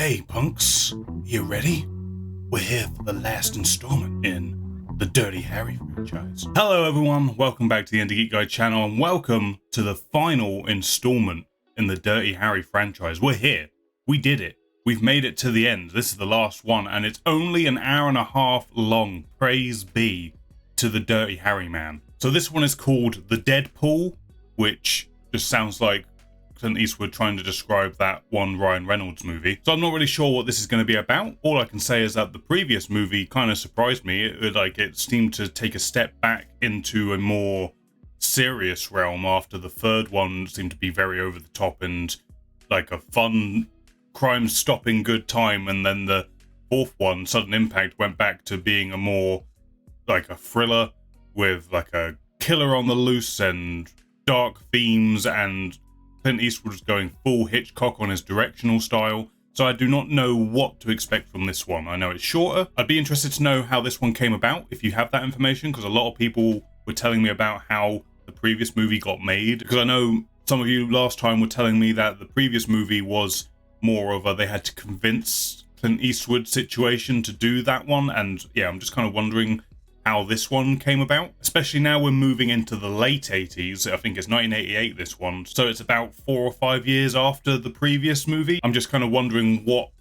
Hey punks, you ready? We're here for the last installment in the Dirty Harry franchise. Hello everyone, welcome back to the IndieGeekGuy channel and welcome to the final installment in the Dirty Harry franchise. We're here. We did it. We've made it to the end. This is the last one and it's only an hour and a half long. Praise be to the Dirty Harry man. So this one is called The Deadpool, which just sounds like Clint Eastwood trying to describe that one Ryan Reynolds movie. So I'm not really sure what this is going to be about. All I can say is that the previous movie kind of surprised me. It seemed to take a step back into a more serious realm after the third one seemed to be very over the top and like a fun crime stopping good time, and then the fourth one, Sudden Impact, went back to being a more like a thriller with like a killer on the loose and dark themes, and Clint Eastwood was going full Hitchcock on his directional style, so I do not know what to expect from this one. I know it's shorter. I'd be interested to know how this one came about, if you have that information, because a lot of people were telling me about how the previous movie got made. Because I know some of you last time were telling me that the previous movie was more of a they had to convince Clint Eastwood situation to do that one, and yeah, I'm just kind of wondering how this one came about, especially now we're moving into the late 80s. I think it's 1988, this one, so it's about 4 or 5 years after the previous movie. I'm just kind of wondering what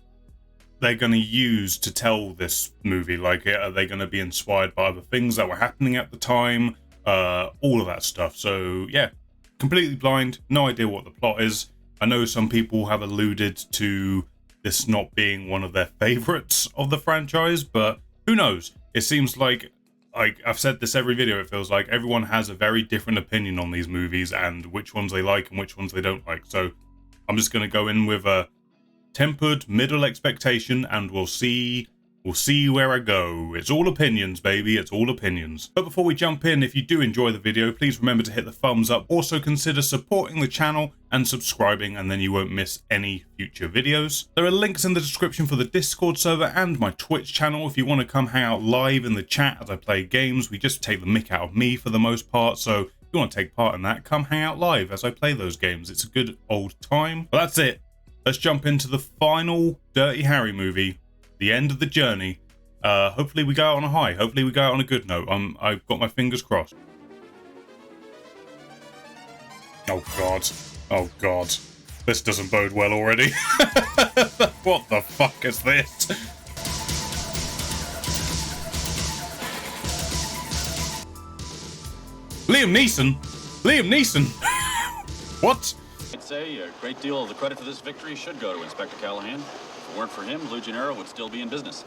they're going to use to tell this movie. Like, are they going to be inspired by other things that were happening at the time? All of that stuff. So yeah, completely blind, no idea what the plot is. I know some people have alluded to this not being one of their favorites of the franchise, but who knows? It seems like I've said this every video, it feels like everyone has a very different opinion on these movies and which ones they like and which ones they don't like. So I'm just going to go in with a tempered middle expectation and we'll see where I go. It's all opinions, baby. It's all opinions. But before we jump in, if you do enjoy the video, please remember to hit the thumbs up. Also consider supporting the channel and subscribing, and then you won't miss any future videos. There are links in the description for the Discord server and my Twitch channel if you want to come hang out live in the chat as I play games. We just take the mick out of me for the most part, so if you want to take part in that, come hang out live as I play those games. It's a good old time. But that's it. Let's jump into the final Dirty Harry movie. The end of the journey. Hopefully we go out on a high. Hopefully we go out on a good note. I've got my fingers crossed. Oh god. Oh god. This doesn't bode well already. What the fuck is this? Liam Neeson? Liam Neeson? What? I'd say a great deal of the credit for this victory should go to Inspector Callahan. If it weren't for him, Lou Gennaro would still be in business.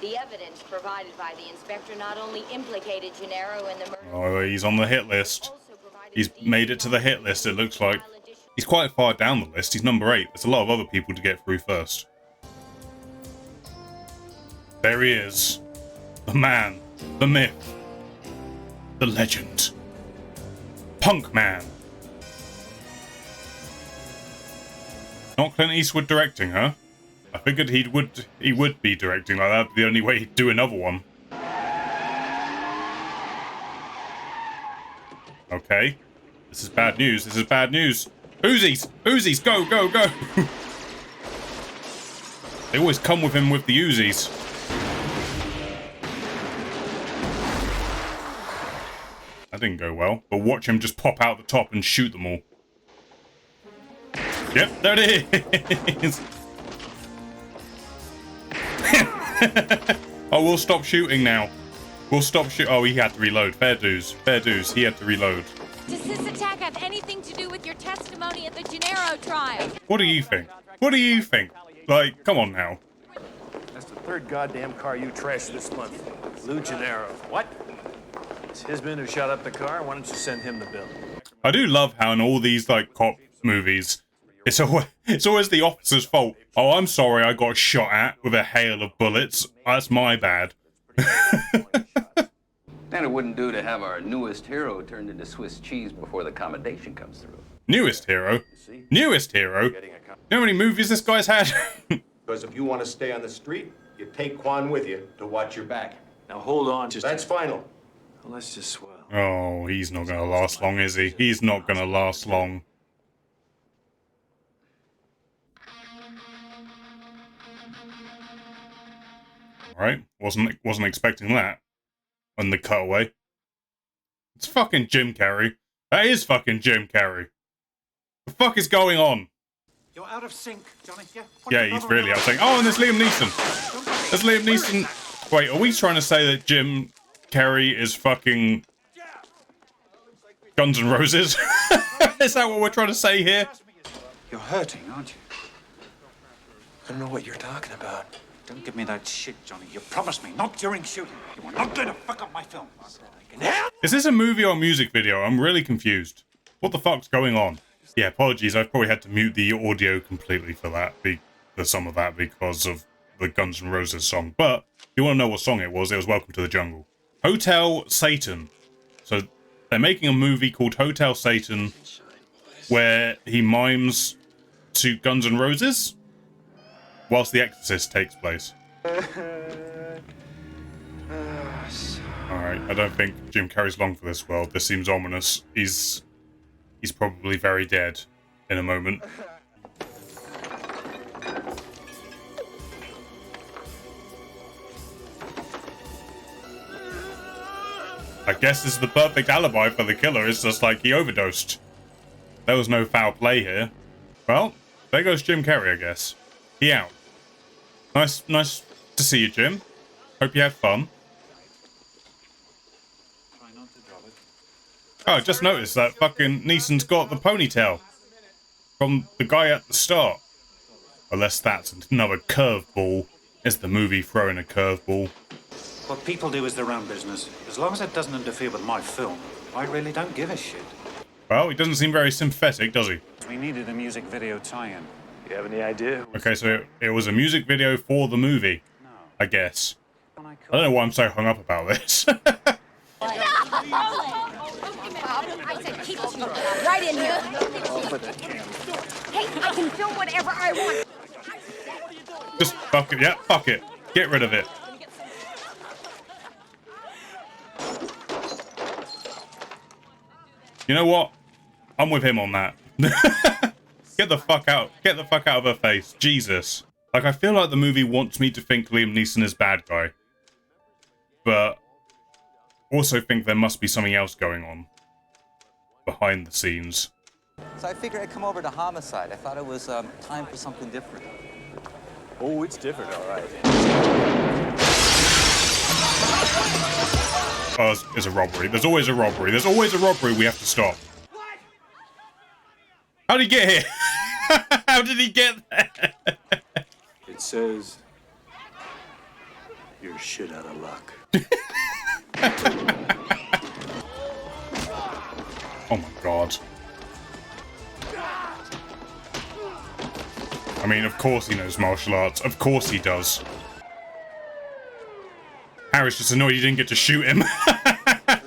The evidence provided by the inspector not only implicated Gennaro in the murder... Oh, he's on the hit list. He's made it to the hit list, it looks like. He's quite far down the list. He's number 8. There's a lot of other people to get through first. There he is. The man. The myth. The legend. Punk Man. Not Clint Eastwood directing, huh? I figured he would be directing like that. The only way he'd do another one. Okay. This is bad news. This is bad news. Uzis! Uzis! Go, go, go! They always come with him with the Uzis. That didn't go well. But watch him just pop out the top and shoot them all. Yep, there it is! Oh, we'll stop shooting now. We'll stop shoot. Oh, he had to reload. Fair dues. Fair dues. He had to reload. Does this attack have anything to do with your testimony at the Gennaro trial? What do you think? What do you think? Like, come on now. That's the third goddamn car you trashed this month. Lou Gennaro. What? It's his man who shot up the car. Why don't you send him the bill? I do love how in all these, like, cop movies, it's always the officer's fault. Oh, I'm sorry I got shot at with a hail of bullets. That's my bad. And it wouldn't do to have our newest hero turned into Swiss cheese before the commendation comes through. Newest hero? Newest hero? You know how many movies this guy's had? Because if you want to stay on the street, you take Quan with you to watch your back. Now hold on. That's final. Well, let's just swell. Oh, he's not gonna last long, is he? He's not gonna last long. Alright, wasn't expecting that. On the cutaway. It's fucking Jim Carrey. That is fucking Jim Carrey. The fuck is going on? You're out of sync, Johnny. Yeah, he's really out of sync. Oh, and there's Liam Neeson. There's Liam Neeson. Wait, are we trying to say that Jim Carrey is fucking Guns N' Roses? Is that what we're trying to say here? You're hurting, aren't you? I don't know what you're talking about. Don't give me that shit, Johnny. You promised me not during shooting. You were not going to fuck up my film. Is this a movie or a music video? I'm really confused. What the fuck's going on? Yeah, apologies. I've probably had to mute the audio completely for that, for some of that, because of the Guns N' Roses song. But if you want to know what song it was Welcome to the Jungle. Hotel Satan. So they're making a movie called Hotel Satan, where he mimes to Guns N' Roses whilst The Exorcist takes place. Alright, I don't think Jim Carrey's long for this world. This seems ominous. He's probably very dead in a moment. I guess this is the perfect alibi for the killer. It's just like he overdosed. There was no foul play here. Well, there goes Jim Carrey, I guess. He out. Nice to see you, Jim. Hope you had fun. Oh, I just noticed that fucking Neeson's got the ponytail from the guy at the start. Unless that's another curveball. It's the movie throwing a curveball. What people do is their own business. As long as it doesn't interfere with my film, I really don't give a shit. Well, he doesn't seem very sympathetic, does he? We needed a music video tie-in. You have any idea? Okay, so it was a music video for the movie, I guess. I don't know why I'm so hung up about this. I said keep it right in here. Hey, I can film whatever I want. Just fuck it. Yeah, fuck it. Get rid of it. You know what? I'm with him on that. Get the fuck out. Get the fuck out of her face. Jesus. Like, I feel like the movie wants me to think Liam Neeson is bad guy. But also think there must be something else going on behind the scenes. So I figured I'd come over to Homicide. I thought it was time for something different. Oh, it's different, all right. Oh, it's a robbery. There's always a robbery. There's always a robbery we have to stop. How did he get here? How did he get there? It says you're shit out of luck. Oh my god. I mean, of course he knows martial arts. Of course he does. Harry's just annoyed he didn't get to shoot him. I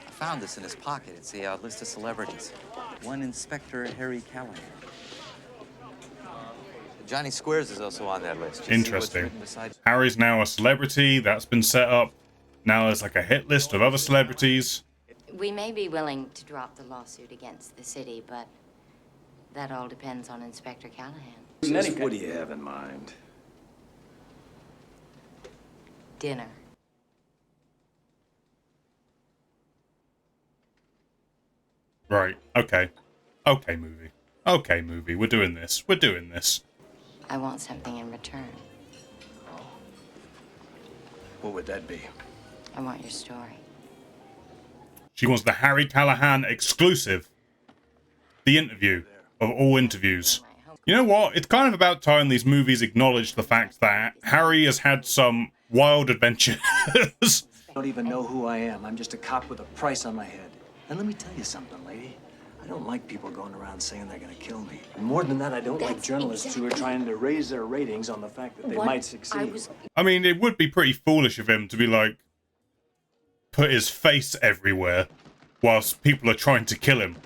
found this in his pocket. It's a list of celebrities. One Inspector Harry Callahan. Johnny Squares is also on that list. Interesting. Harry's now a celebrity. That's been set up. Now there's like a hit list of other celebrities. We may be willing to drop the lawsuit against the city, but that all depends on Inspector Callahan. What do you have in mind? Dinner. Right. Okay. Okay, movie. Okay, movie. We're doing this. We're doing this. I want something in return. What would that be? I want your story. She wants the Harry Callahan exclusive. The interview of all interviews. You know what? It's kind of about time these movies acknowledge the fact that Harry has had some wild adventures. I don't even know who I am. I'm just a cop with a price on my head. And let me tell you something, lady. I don't like people going around saying they're going to kill me. And more than that, I don't like journalists who are trying to raise their ratings on the fact that they might succeed. I mean, it would be pretty foolish of him to be like, put his face everywhere whilst people are trying to kill him.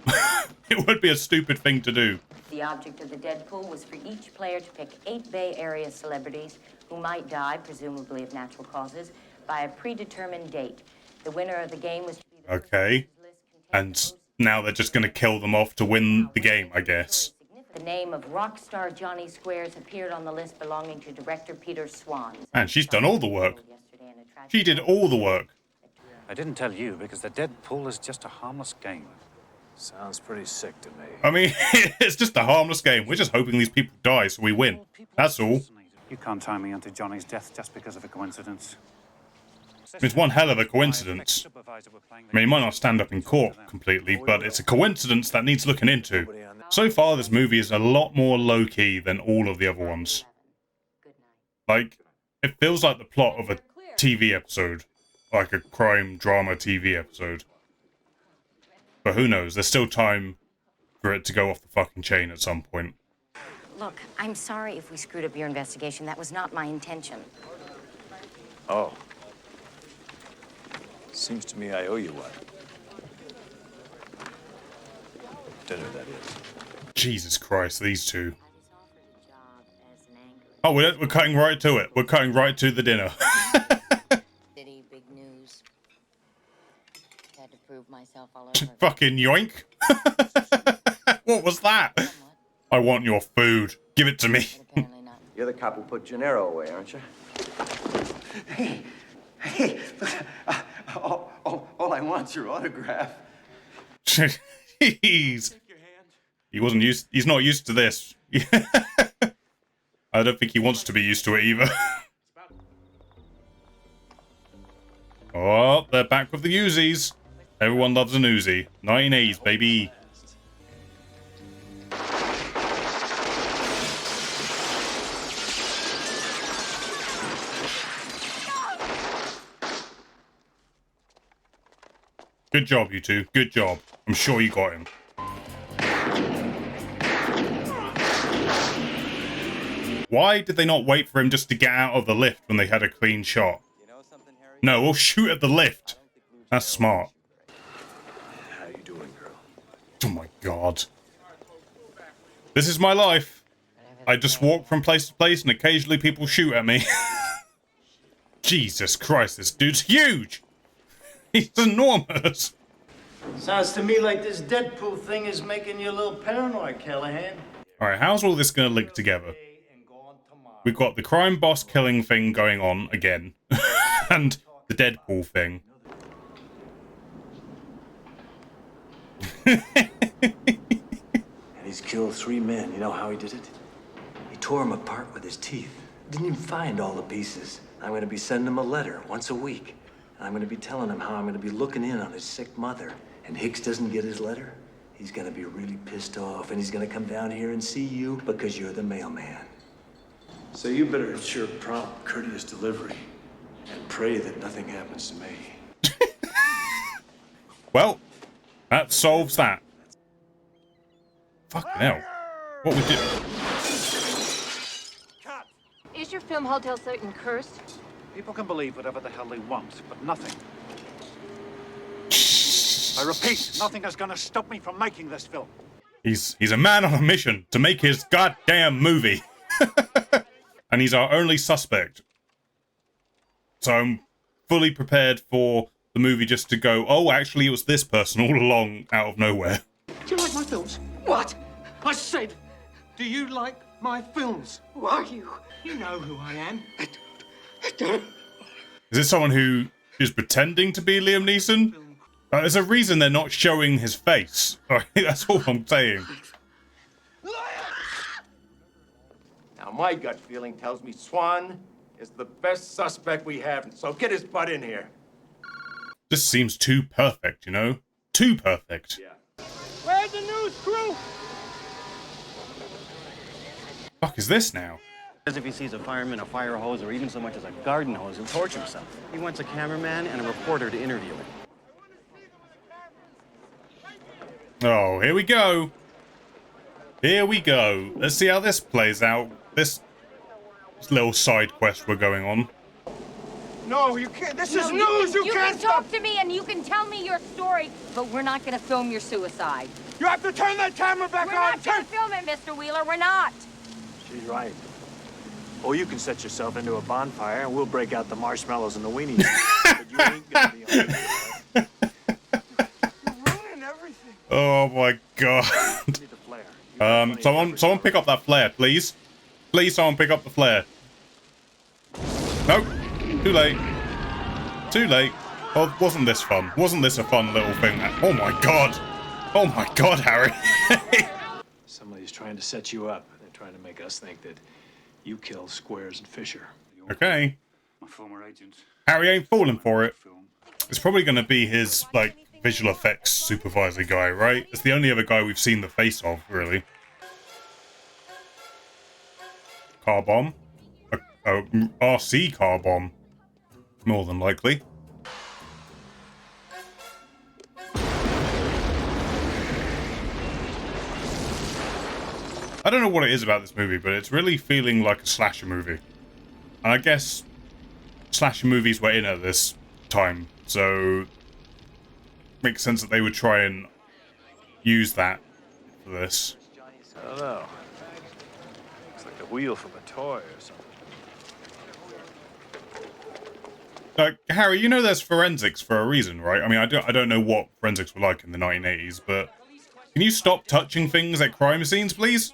It would be a stupid thing to do. The object of the deadpool was for each player to pick 8 Bay Area celebrities who might die, presumably of natural causes, by a predetermined date. The winner of the game was to be the Okay. And now they're just going to kill them off to win the game, I guess. The name of rock star Johnny Squares appeared on the list belonging to director Peter Swan. And she's done all the work. She did all the work. I didn't tell you because the deadpool is just a harmless game. Sounds pretty sick to me. I mean, it's just a harmless game. We're just hoping these people die so we win. That's all. You can't tie me onto Johnny's death just because of a coincidence. It's one hell of a coincidence. I mean, it might not stand up in court completely, but it's a coincidence that needs looking into. So far, this movie is a lot more low-key than all of the other ones. Like, it feels like the plot of a TV episode. Like a crime drama TV episode. But who knows, there's still time for it to go off the fucking chain at some point. Look, I'm sorry if we screwed up your investigation. That was not my intention. Oh. Seems to me I owe you one. Dinner, that is. Jesus Christ, these two. Oh, we're cutting right to it. We're cutting right to the dinner. City, big news. Had to prove myself all over. Fucking yoink. What was that? I want your food. Give it to me. You're the cop who put Gennaro away, aren't you? Hey, all I want's your autograph. Jeez. He's not used to this. I don't think he wants to be used to it either. Oh, they're back with the Uzis. Everyone loves an Uzi. 1980s, baby. Good job, you two. Good job. I'm sure you got him. Why did they not wait for him just to get out of the lift when they had a clean shot? No, we'll shoot at the lift. That's smart. How you doing, girl? Oh my god. This is my life. I just walk from place to place and occasionally people shoot at me. Jesus Christ, this dude's huge. He's enormous. Sounds to me like this Deadpool thing is making you a little paranoid, Callahan. Alright, how's all this going to link together? We've got the crime boss killing thing going on again. And the Deadpool thing. And he's killed 3 men. You know how he did it? He tore them apart with his teeth. Didn't even find all the pieces. I'm going to be sending him a letter once a week. And I'm going to be telling him how I'm going to be looking in on his sick mother. And Hicks doesn't get his letter, he's going to be really pissed off. And he's going to come down here and see you because you're the mailman. So you better ensure prompt, courteous delivery. And pray that nothing happens to me. Well, that solves that. Fucking hell. What we do? Is your film Hotel Satan cursed? People can believe whatever the hell they want, but nothing. I repeat, nothing is going to stop me from making this film. He's a man on a mission to make his goddamn movie. And he's our only suspect. So I'm fully prepared for the movie just to go, oh, actually, it was this person all along out of nowhere. Do you like my films? What? I said, do you like my films? Who are you? You know who I am. I don't. Is this someone who is pretending to be Liam Neeson? There's a reason they're not showing his face. That's all I'm saying. Now, my gut feeling tells me Swan is the best suspect we have, so get his butt in here. This seems too perfect, you know? Too perfect. Yeah. Where's the news crew? Fuck is this now? As if he sees a fireman, a fire hose, or even so much as a garden hose, he'll torch himself. He wants a cameraman and a reporter to interview him. Oh, here we go. Here we go. Let's see how this plays out. This little side quest we're going on. No, you can't. This is news. You can't talk to me and you can tell me your story, but we're not going to film your suicide. You have to turn that camera back on. We're not going to film it, Mr. Wheeler. We're not. She's right. Or you can set yourself into a bonfire and we'll break out the marshmallows and the weenies. But you ain't gonna be on it. You're ruining everything. Oh my god. Someone pick up that flare, please. Please, someone pick up the flare. Nope. Too late. Too late. Oh, wasn't this fun? Wasn't this a fun little thing? Oh my god. Oh my god, Harry. Somebody's trying to set you up. They're trying to make us think that you killed Squares and Fisher. Okay. My former agent. Harry ain't falling for it. It's probably going to be his, like, visual effects supervisor guy, right? It's the only other guy we've seen the face of, really. Car bomb? A RC car bomb. More than likely. I don't know what it is about this movie, but it's really feeling like a slasher movie. And I guess slasher movies were in at this time, so makes sense that they would try and use that for this. I don't know. Looks like the wheel from a toy or something. Harry, you know there's forensics for a reason, right? I mean, I don't know what forensics were like in the 1980s, but can you stop touching things at crime scenes, please?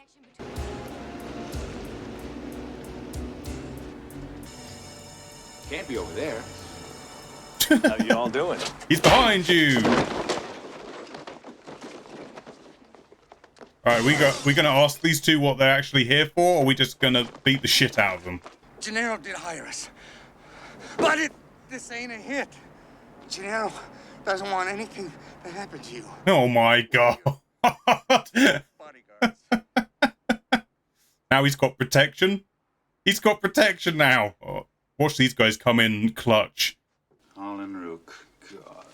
Can't be over there. How you all doing? He's behind you. All right, we gonna ask these two what they're actually here for, or are we just gonna beat the shit out of them? Gennaro did hire us. But this ain't a hit. Gennaro doesn't want anything to happen to you. Oh my god. Now he's got protection. He's got protection now. Oh, watch these guys come in clutch. Alan Rook. God.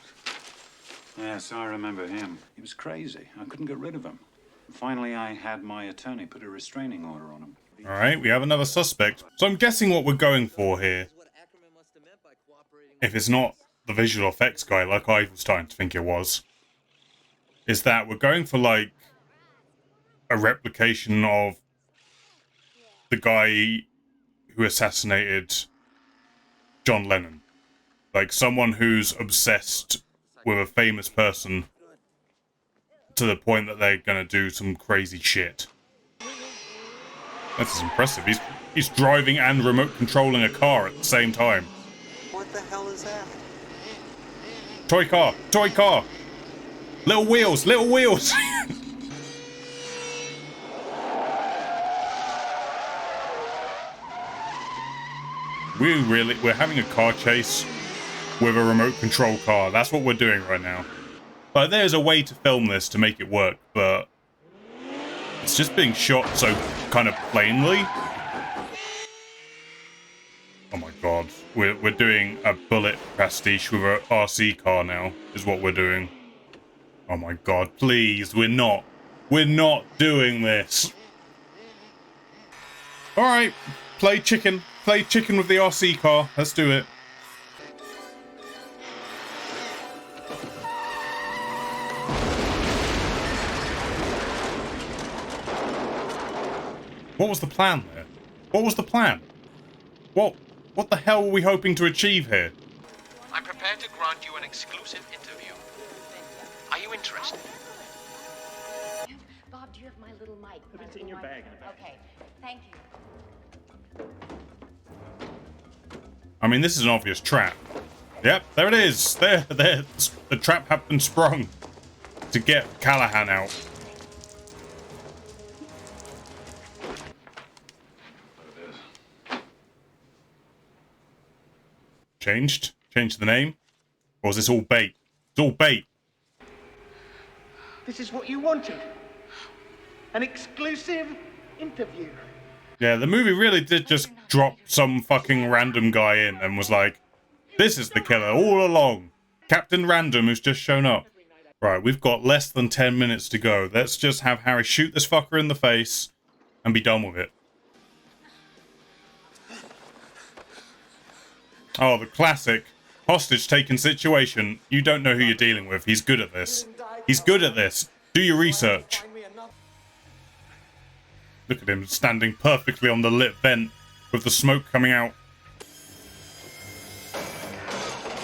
Yes, I remember him. He was crazy. I couldn't get rid of him. Finally, I had my attorney put a restraining order on him. All right, we have another suspect. So I'm guessing what we're going for here, if it's not the visual effects guy like I was starting to think it was, is that we're going for, like, a replication of the guy who assassinated John Lennon. Like, someone who's obsessed with a famous person to the point that they're gonna do some crazy shit. This is impressive. He's driving and remote controlling a car at the same time. What the hell is that? Toy car! Toy car! Little wheels! Little wheels! We're having a car chase with a remote control car. That's what we're doing right now. But there's a way to film this to make it work, but it's just being shot so kind of plainly. Oh my god. We're doing a bullet pastiche with an RC car now, is what we're doing. Oh my god, please, we're not doing this. Alright, play chicken with the RC car, let's do it. What was the plan there? What was the plan? What the hell were we hoping to achieve here? I'm prepared to grant you an exclusive interview. Are you interested? Bob, do you have my little mic? It's in your bag. Okay, thank you. I mean, this is an obvious trap. Yep, there it is. There. The trap had been sprung to get Callahan out. Changed the name? Or is this all bait? It's all bait. This is what you wanted. An exclusive interview. Yeah, the movie really did just drop some fucking random guy in and was like, this is the killer all along. Captain Random who's just shown up. Right, we've got less than 10 minutes to go. Let's just have Harry shoot this fucker in the face and be done with it. Oh, the classic hostage-taking situation. You don't know who you're dealing with. He's good at this. He's good at this. Do your research. Look at him standing perfectly on the lit vent with the smoke coming out.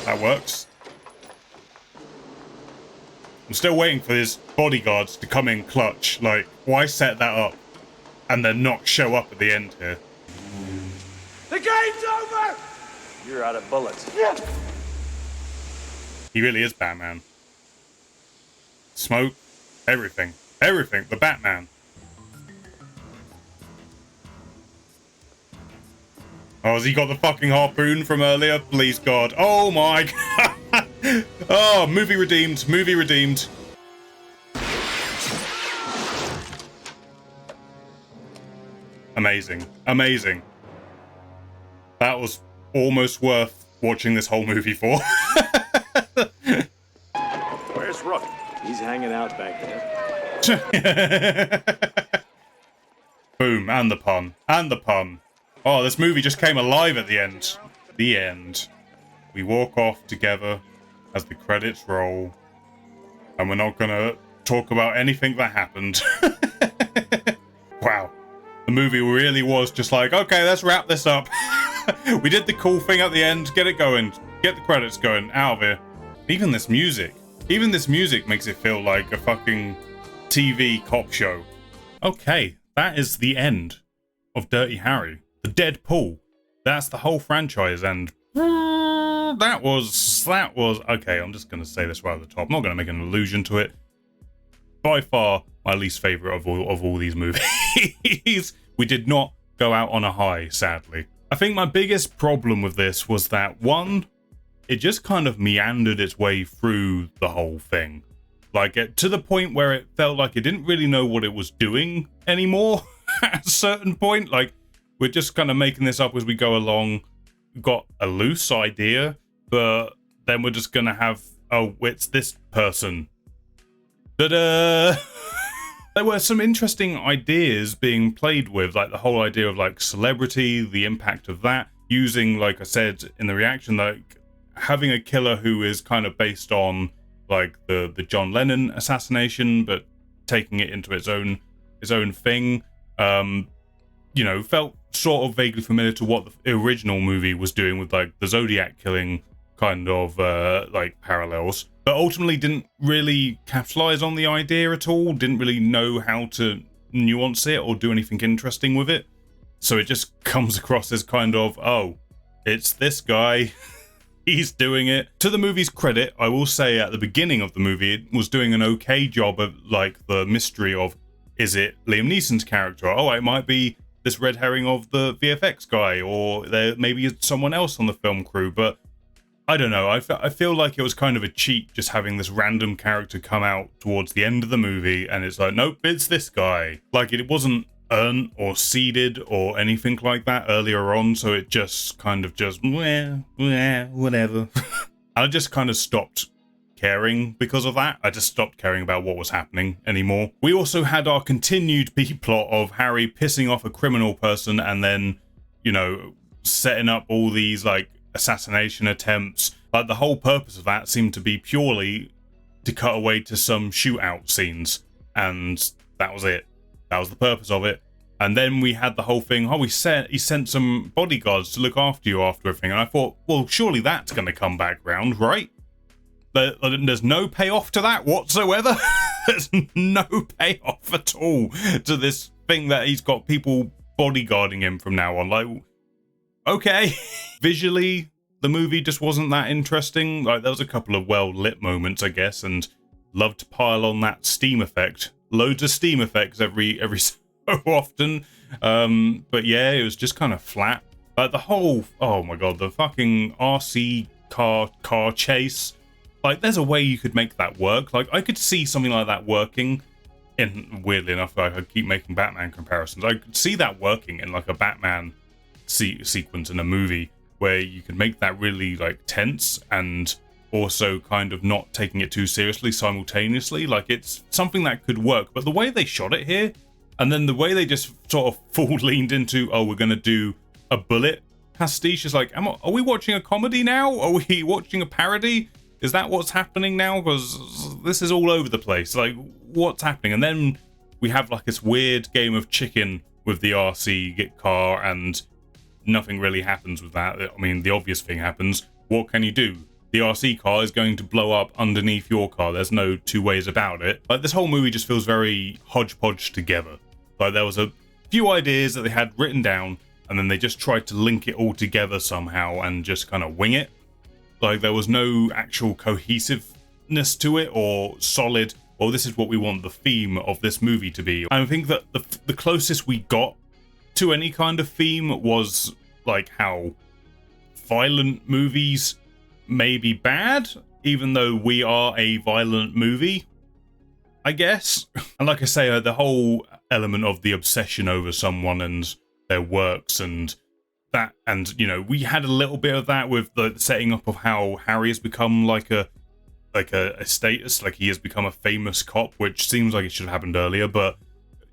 That works. I'm still waiting for his bodyguards to come in clutch. Like, why set that up and then not show up at the end here? The game's over! You're out of bullets. Yeah. He really is Batman. Smoke, everything. Everything, the Batman. Oh, has he got the fucking harpoon from earlier? Please, God. Oh my God. Oh, movie redeemed. Movie redeemed. Amazing. Amazing. That was almost worth watching this whole movie for. Where's Rook? He's hanging out back there. Boom, and the pun. And the pun. Oh, this movie just came alive at the end. The end. We walk off together as the credits roll. And we're not gonna talk about anything that happened. Wow. The movie really was just like, okay, let's wrap this up. We did the cool thing at the end. Get it going. Get the credits going. Out of here. Even this music. Even this music makes it feel like a fucking TV cop show. Okay, that is the end of Dirty Harry. The Deadpool. That's the whole franchise, and that was okay. I'm just gonna say this right at the top. I'm not gonna make an allusion to it. By far, my least favorite of all these movies. We did not go out on a high, sadly. I think my biggest problem with this was that, one, it just kind of meandered its way through the whole thing. Like, to the point where it felt like it didn't really know what it was doing anymore at a certain point. Like, we're just kind of making this up as we go along. We've got a loose idea, but then we're just going to have, oh, it's this person. Ta-da! There were some interesting ideas being played with, like the whole idea of like celebrity, the impact of that, using, like I said in the reaction, like having a killer who is kind of based on like the John Lennon assassination, but taking it into its own thing. You know, felt sort of vaguely familiar to what the original movie was doing with like the Zodiac killing kind of like parallels, but ultimately didn't really capitalize on the idea at all, didn't really know how to nuance it or do anything interesting with it. So it just comes across as kind of, oh, it's this guy, he's doing it. To the movie's credit, I will say at the beginning of the movie, it was doing an okay job of like the mystery of, is it Liam Neeson's character? Oh, it might be this red herring of the VFX guy, or there maybe someone else on the film crew, but I don't know. I feel like it was kind of a cheat just having this random character come out towards the end of the movie, and it's like, nope, it's this guy. Like, it wasn't earned or seeded or anything like that earlier on, so it just kind of just, whatever. I just kind of stopped caring because of that. I just stopped caring about what was happening anymore. We also had our continued B-plot of Harry pissing off a criminal person and then, you know, setting up all these, like, assassination attempts. Like, the whole purpose of that seemed to be purely to cut away to some shootout scenes, and that was it. That was the purpose of it. And then we had the whole thing, oh, he sent some bodyguards to look after you after everything, and I thought, well, surely that's going to come back round, right? There's no payoff to that whatsoever. There's no payoff at all to this thing that he's got people bodyguarding him from now on. Like, okay. Visually, the movie just wasn't that interesting. Like, there was a couple of well-lit moments, I guess, and loved to pile on that steam effect. Loads of steam effects every so often. But yeah, it was just kind of flat. Like, the whole, oh my god, the fucking RC car chase. Like, there's a way you could make that work. Like, I could see something like that working in, weirdly enough, I keep making Batman comparisons. I could see that working in, like, a Batman sequence in a movie where you could make that really, like, tense and also kind of not taking it too seriously simultaneously. Like, it's something that could work. But the way they shot it here, and then the way they just sort of full leaned into, oh, we're going to do a Bullet pastiche, is like, are we watching a comedy now? Are we watching a parody? Is that what's happening now? Because this is all over the place. Like, what's happening? And then we have like this weird game of chicken with the RC car, and nothing really happens with that. I mean, the obvious thing happens. What can you do? the RC car is going to blow up underneath your car. There's no two ways about it. Like, this whole movie just feels very hodgepodge together. Like, there was a few ideas that they had written down, and then they just tried to link it all together somehow and just kind of wing it. Like, there was no actual cohesiveness to it or solid, well, this is what we want the theme of this movie to be. I think that the closest we got to any kind of theme was like how violent movies may be bad, even though we are a violent movie, I guess. And like I say, the whole element of the obsession over someone and their works and that, and you know, we had a little bit of that with the setting up of how Harry has become like a status, like he has become a famous cop, which seems like it should have happened earlier, but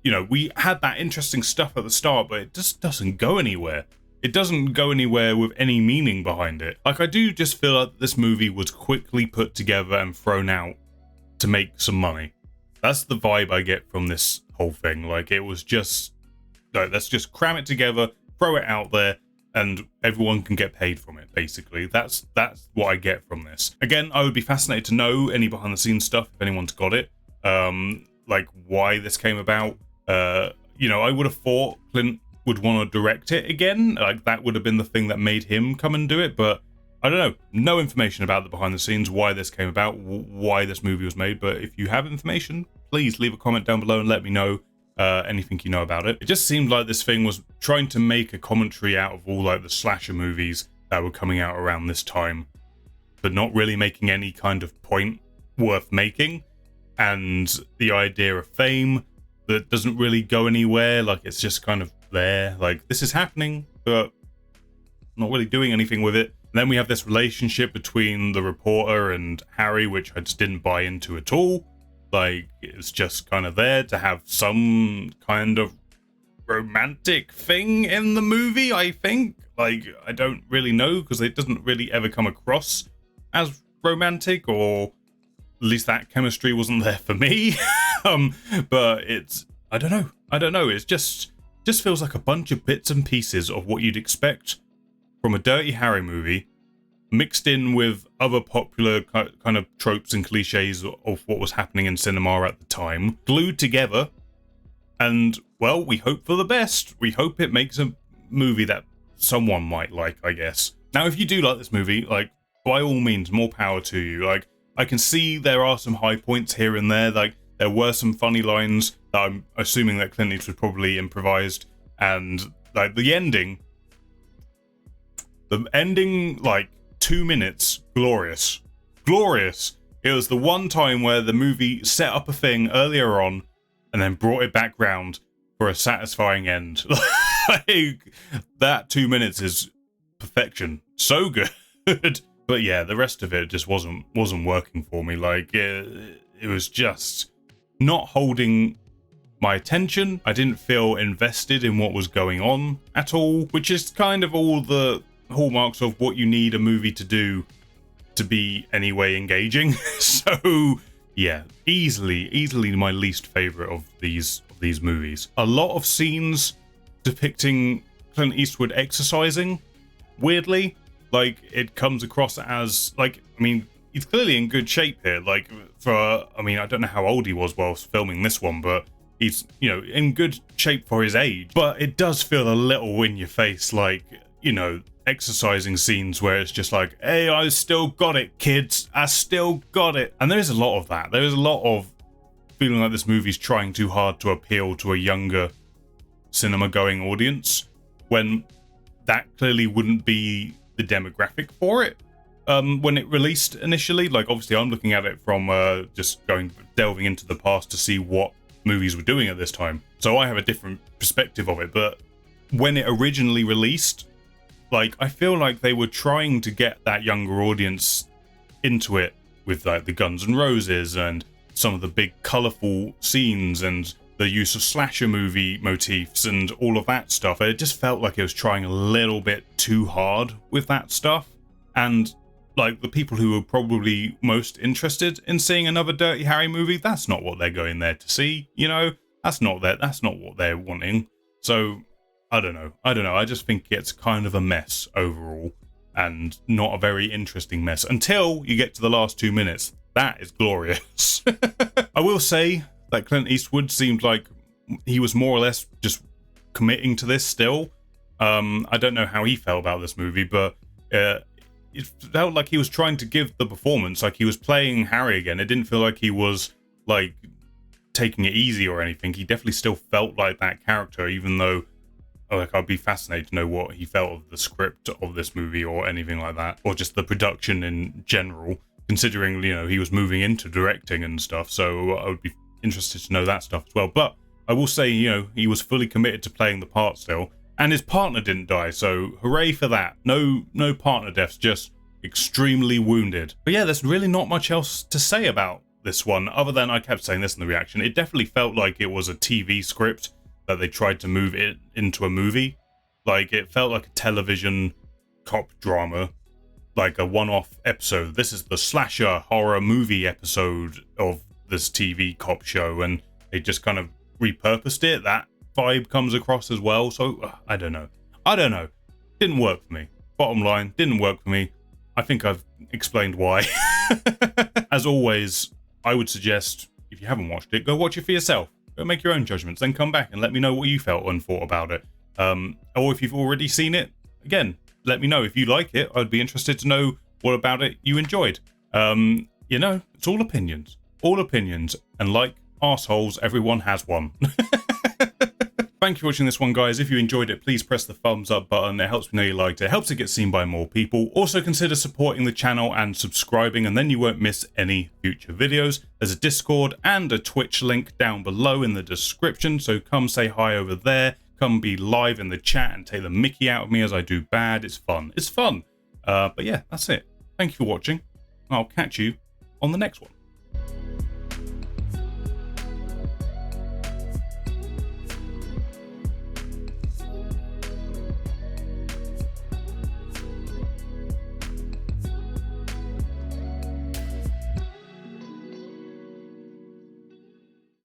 you know, we had that interesting stuff at the start, but it just doesn't go anywhere. It doesn't go anywhere with any meaning behind it. Like, I do just feel like this movie was quickly put together and thrown out to make some money. That's the vibe I get from this whole thing. Like, it was just, like, let's just cram it together, throw it out there, and everyone can get paid from it, basically. That's what I get from this. Again, I would be fascinated to know any behind the scenes stuff, if anyone's got it. Like, why this came about. You know, I would have thought Clint would want to direct it again. Like, that would have been the thing that made him come and do it, but I don't know. No information about the behind the scenes, why this came about, why this movie was made, but if you have information, please leave a comment down below and let me know anything you know about it. It just seemed like this thing was trying to make a commentary out of all like the slasher movies that were coming out around this time, but not really making any kind of point worth making. And the idea of fame that doesn't really go anywhere, like it's just kind of there, like this is happening, but not really doing anything with it. And then we have this relationship between the reporter and Harry, which I just didn't buy into at all. Like, it's just kind of there to have some kind of romantic thing in the movie, I think. Like, I don't really know, because it doesn't really ever come across as romantic, or at least that chemistry wasn't there for me. But it's, I don't know. It's just feels like a bunch of bits and pieces of what you'd expect from a Dirty Harry movie, mixed in with other popular kind of tropes and cliches of what was happening in cinema at the time, glued together, and, well, we hope for the best. We hope it makes a movie that someone might like, I guess. Now, if you do like this movie, like, by all means, more power to you. Like, I can see there are some high points here and there, like, there were some funny lines that I'm assuming that Clint Eastwood probably improvised, and, like, the ending, like, 2 minutes, glorious. It was the one time where the movie set up a thing earlier on and then brought it back round for a satisfying end. Like, that 2 minutes is perfection. So good. But yeah, the rest of it just wasn't working for me. Like, it was just not holding my attention. I didn't feel invested in what was going on at all, which is kind of all the hallmarks of what you need a movie to do to be anyway engaging. So yeah, easily my least favorite of these movies. A lot of scenes depicting Clint Eastwood exercising, weirdly, like it comes across as like, I mean, he's clearly in good shape here. Like, for, I mean, I don't know how old he was whilst filming this one, but he's, you know, in good shape for his age. But it does feel a little in your face, like, you know, exercising scenes where it's just like, hey, I still got it, kids, I still got it. And there is a lot of that. There is a lot of feeling like this movie's trying too hard to appeal to a younger cinema going audience, when that clearly wouldn't be the demographic for it. When it released initially, like, obviously I'm looking at it from just delving into the past to see what movies were doing at this time, so I have a different perspective of it. But when it originally released, like, I feel like they were trying to get that younger audience into it with, like, the Guns N' Roses and some of the big colourful scenes and the use of slasher movie motifs and all of that stuff. It just felt like it was trying a little bit too hard with that stuff. And, like, the people who were probably most interested in seeing another Dirty Harry movie, that's not what they're going there to see, you know? That's not what they're wanting. So I don't know. I just think it's kind of a mess overall. and not a very interesting mess until you get to the last 2 minutes. That is glorious. I will say that Clint Eastwood seemed like he was more or less just committing to this still. I don't know how he felt about this movie, but it felt like he was trying to give the performance, like he was playing Harry again. It didn't feel like he was like taking it easy or anything. He definitely still felt like that character, even though like I'd be fascinated to know what he felt of the script of this movie or anything like that, or just the production in general, considering, you know, he was moving into directing and stuff. So I would be interested to know that stuff as well. But I will say, you know, he was fully committed to playing the part still, and his partner didn't die, so hooray for that. No partner deaths, just extremely wounded. But yeah, there's really not much else to say about this one, other than I kept saying this in the reaction. It definitely felt like it was a TV script that they tried to move it into a movie. Like, it felt like a television cop drama, like a one-off episode. This is the slasher horror movie episode of this TV cop show, and they just kind of repurposed it. That vibe comes across as well. So I don't know. Didn't work for me. Bottom line, didn't work for me. I think I've explained why. As always, I would suggest, if you haven't watched it, go watch it for yourself. Go make your own judgments, then come back and let me know what you felt and thought about it. Or if you've already seen it, again, let me know. If you like it, I'd be interested to know what about it you enjoyed. You know, it's all opinions. All opinions. And like arseholes, everyone has one. Thank you for watching this one, guys. If you enjoyed it, please press the thumbs up button. It helps me know you liked it. It helps it get seen by more people. Also, consider supporting the channel and subscribing, and then you won't miss any future videos. There's a Discord and a Twitch link down below in the description, so come say hi over there. Come be live in the chat and take the mickey out of me as I do bad. It's fun. It's fun. But yeah, that's it. Thank you for watching. I'll catch you on the next one.